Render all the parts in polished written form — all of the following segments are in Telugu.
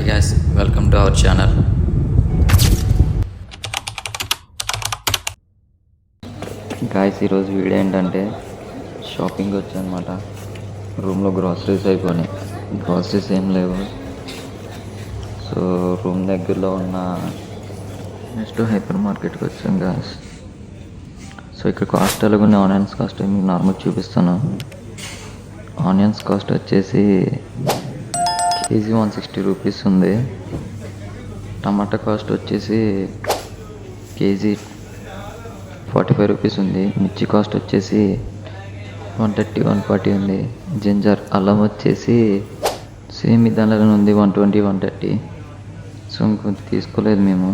guys, welcome to our channel. Guys ఈరోజు వీడియో ఏంటంటే షాపింగ్ వచ్చానమాట. రూమ్లో గ్రాసరీస్ అయిపోయినాయి, గ్రాసరీస్ ఏం లేవు. సో రూమ్ దగ్గరలో ఉన్న నెక్స్ట్ హైపర్ మార్కెట్కి వచ్చాం గాయస్. సో ఇక్కడ కాస్ట్ ఎలాగున్నాయి, ఆనియన్స్ కాస్ట్ మీకు నార్మల్ చూపిస్తాను. ఆనియన్స్ కాస్ట్ వచ్చేసి కేజీ 160 రూపీస్ ఉంది. టమాటా కాస్ట్ వచ్చేసి కేజీ 45 రూపీస్ ఉంది. మిర్చి కాస్ట్ వచ్చేసి 130 140 ఉంది. జింజర్ అల్లం వచ్చేసి సేమ్ దానిలోనే ఉంది, 120 130. సో ఇంకొంచెం తీసుకోలేదు మేము.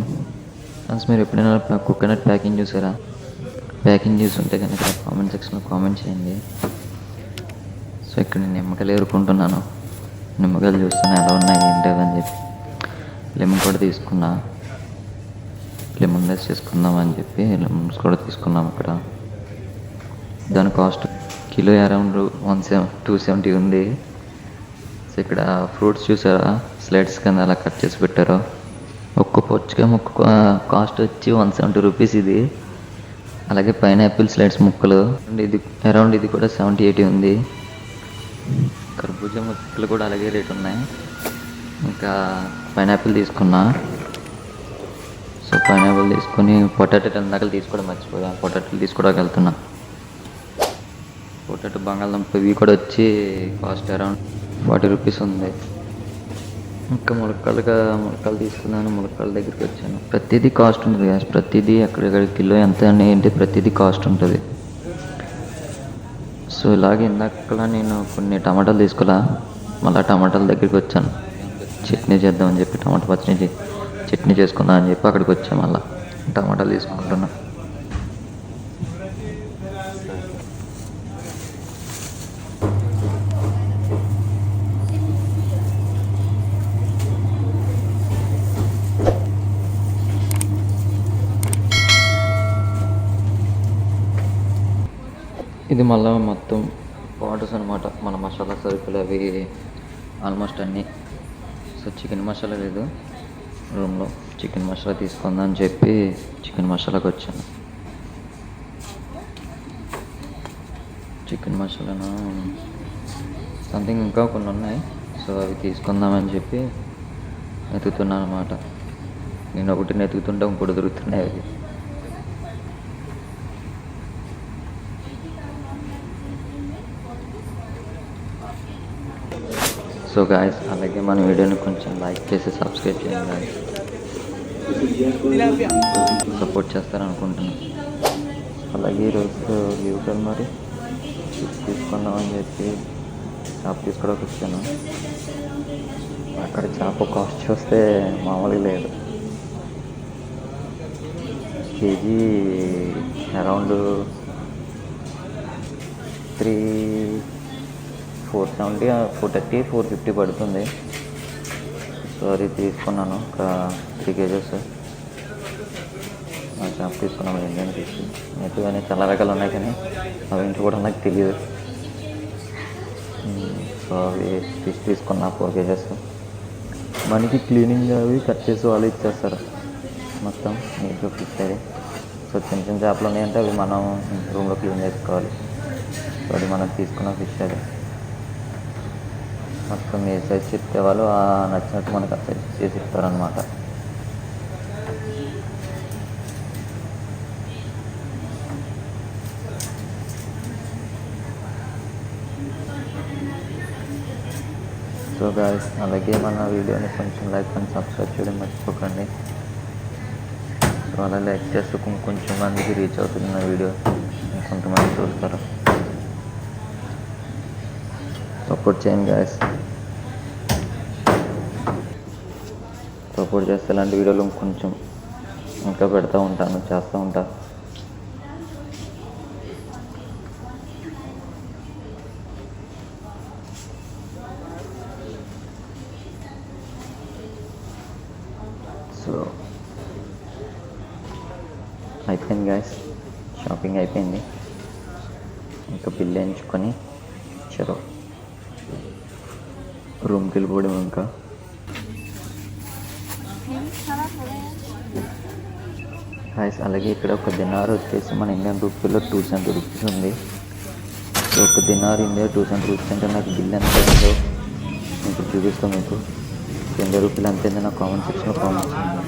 ఫ్రెండ్స్, మీరు ఎప్పుడైనా కోకోనట్ ప్యాకింగ్ చూసారా? ప్యాకింగ్ చూసి ఉంటే కనుక కామెంట్ సెక్షన్లో కామెంట్ చేయండి. సో ఇక్కడ నేను నిమ్మకాయలు ఏరుకుంటున్నాను. నిమ్మకాయలు చూస్తున్నా ఎలా ఉన్నాయి ఏంటి అని చెప్పి. లెమన్ కూడా తీసుకున్నా, లెమన్ రైస్ చేసుకుందాం అని చెప్పి లెమన్స్ కూడా తీసుకున్నాం. ఇక్కడ దాని కాస్ట్ కిలో అరౌండ్ 270 ఉంది. సో ఇక్కడ ఫ్రూట్స్ చూసారా, స్లైడ్స్ కింద అలా కట్ చేసి పెట్టారు. ఒక్క పొచ్చుగా ముక్క కాస్ట్ వచ్చి 170 రూపీస్ ఇది. అలాగే పైనాపిల్ స్లైడ్స్ ముక్కలు ఇది అరౌండ్ ఇది కూడా 70-80 ఉంది. కర్బూజా ముక్కలు కూడా అలాగే రేట్ ఉన్నాయి. ఇంకా పైనాపిల్ తీసుకున్నా. సో పైనాపిల్ తీసుకొని పొటాటో ఇందాక తీసుకోవడం మర్చిపోయా, పొటాటోలు తీసుకోవడానికి వెళ్తున్నా. పొటాటో బంగాళదుంప ఇవి కూడా వచ్చి కాస్ట్ అరౌండ్ 40 రూపీస్ ఉంది. ఇంకా ములక్కాయలు తీసుకున్నాను. ములక్కాయల దగ్గరికి వచ్చాను. ప్రతిదీ కాస్ట్ ఉంటుంది గ్యాస్, ప్రతిదీ ఎక్కడెక్కడ కిలో ఎంత అని ఏంటి ప్రతిదీ కాస్ట్ ఉంటుంది. సో ఇలాగే ఇందాక నేను కొన్ని టమాటాలు తీసుకున్నా. మళ్ళీ టమాటాల దగ్గరికి వచ్చాను. చట్నీ చేద్దామని చెప్పి టమాటా పచ్చడి చట్నీ చేసుకుందాం అని చెప్పి అక్కడికి వచ్చాను. మళ్ళీ టమాటాలు తీసుకుంటున్నా. ఇది మళ్ళీ మొత్తం పౌడర్స్ అనమాట, మన మసాలా సరుకులు అవి ఆల్మోస్ట్ అన్నీ. సో చికెన్ మసాలా లేదు రూమ్లో, చికెన్ మసాలా తీసుకుందాం అని చెప్పి చికెన్ మసాలాకి వచ్చాను. చికెన్ మసాలాను సంథింగ్ ఇంకా కొన్ని ఉన్నాయి. సో అవి తీసుకుందామని చెప్పి వెతుకుతున్నాను అనమాట. నేను ఒకటి వెతుకుతుంటే ఇంకోటి దొరుకుతున్నాయి అవి. సో గాయస్, అలాగే మన వీడియోని కొంచెం లైక్ చేసి సబ్స్క్రైబ్ చేయండి గాయస్. సపోర్ట్ చేస్తారనుకుంటున్నాను. అలాగే ఈరోజు లీవ్ కదా, మరి తీసుకుందామని చెప్పి చేప తీసుకోవడానికి వచ్చాను. అక్కడ చేప కాస్ట్ చూస్తే మామూలుగా లేదు. కేజీ అరౌండ్ 470 430 450 పడుతుంది. సో అది తీసుకున్నాను. ఒక 3 kgs చేప తీసుకున్నాము. ఏంటని తీసుకుని నెట్టు కానీ చాలా రకాలు ఉన్నాయి, కానీ అవి ఇంటి కూడా నాకు తెలియదు. సో అవి ఫిష్ తీసుకున్నా 4 kgs. మనకి క్లీనింగ్ అవి కట్ చేసి వాళ్ళు ఇచ్చేస్తారు మొత్తం నీట్గా ఫిష్ అది. సో చిన్న చిన్న చేపలు ఉన్నాయంటే అవి మనం రూమ్లో క్లీన్ చేసుకోవాలి. సో అది మనం తీసుకున్న ఫిష్ అది మొత్తం ఏ సైజ్ చెప్తే వాళ్ళు నచ్చినట్టు మనకు ఆ సైజ్ చేసి ఇస్తారనమాట. సో గాయస్, అలాగే మన వీడియోని కొంచెం లైక్ అండ్ సబ్స్క్రైబ్ చేయడం మర్చిపోకండి. సో అలా లైక్ చేస్తే కొంచెం మందికి రీచ్ అవుతుంది నా వీడియో, కొంతమంది చూస్తారు. సపోర్ట్ చేయండి గాయస్. సపోర్ట్ చేస్తే ఇలాంటి వీడియోలు కొంచెం ఇంకా పెడతా ఉంటాను, చేస్తూ ఉంటా. సో అయిపోయింది గాయస్, షాపింగ్ అయిపోయింది. ఇంకా బిల్ వేయించుకొని చలో రూమ్కి వెళ్ళిపోవడం. ఇంకా గైస్ అలాగే ఇక్కడ ఒక దినార్ వచ్చేసి మన ఇండియన్ రూపీలో 270 రూపీస్ ఉంది. సో ఒక దినార్ ఇండియా 270 రూపీస్ అంటే నాకు బిల్ ఎంత అయిందో మీకు చూపిస్తాం. మీకు 20 రూపాయలు ఎంత అయిందో నాకు కామెంట్ సెక్షన్లో కామెంట్ చేయండి.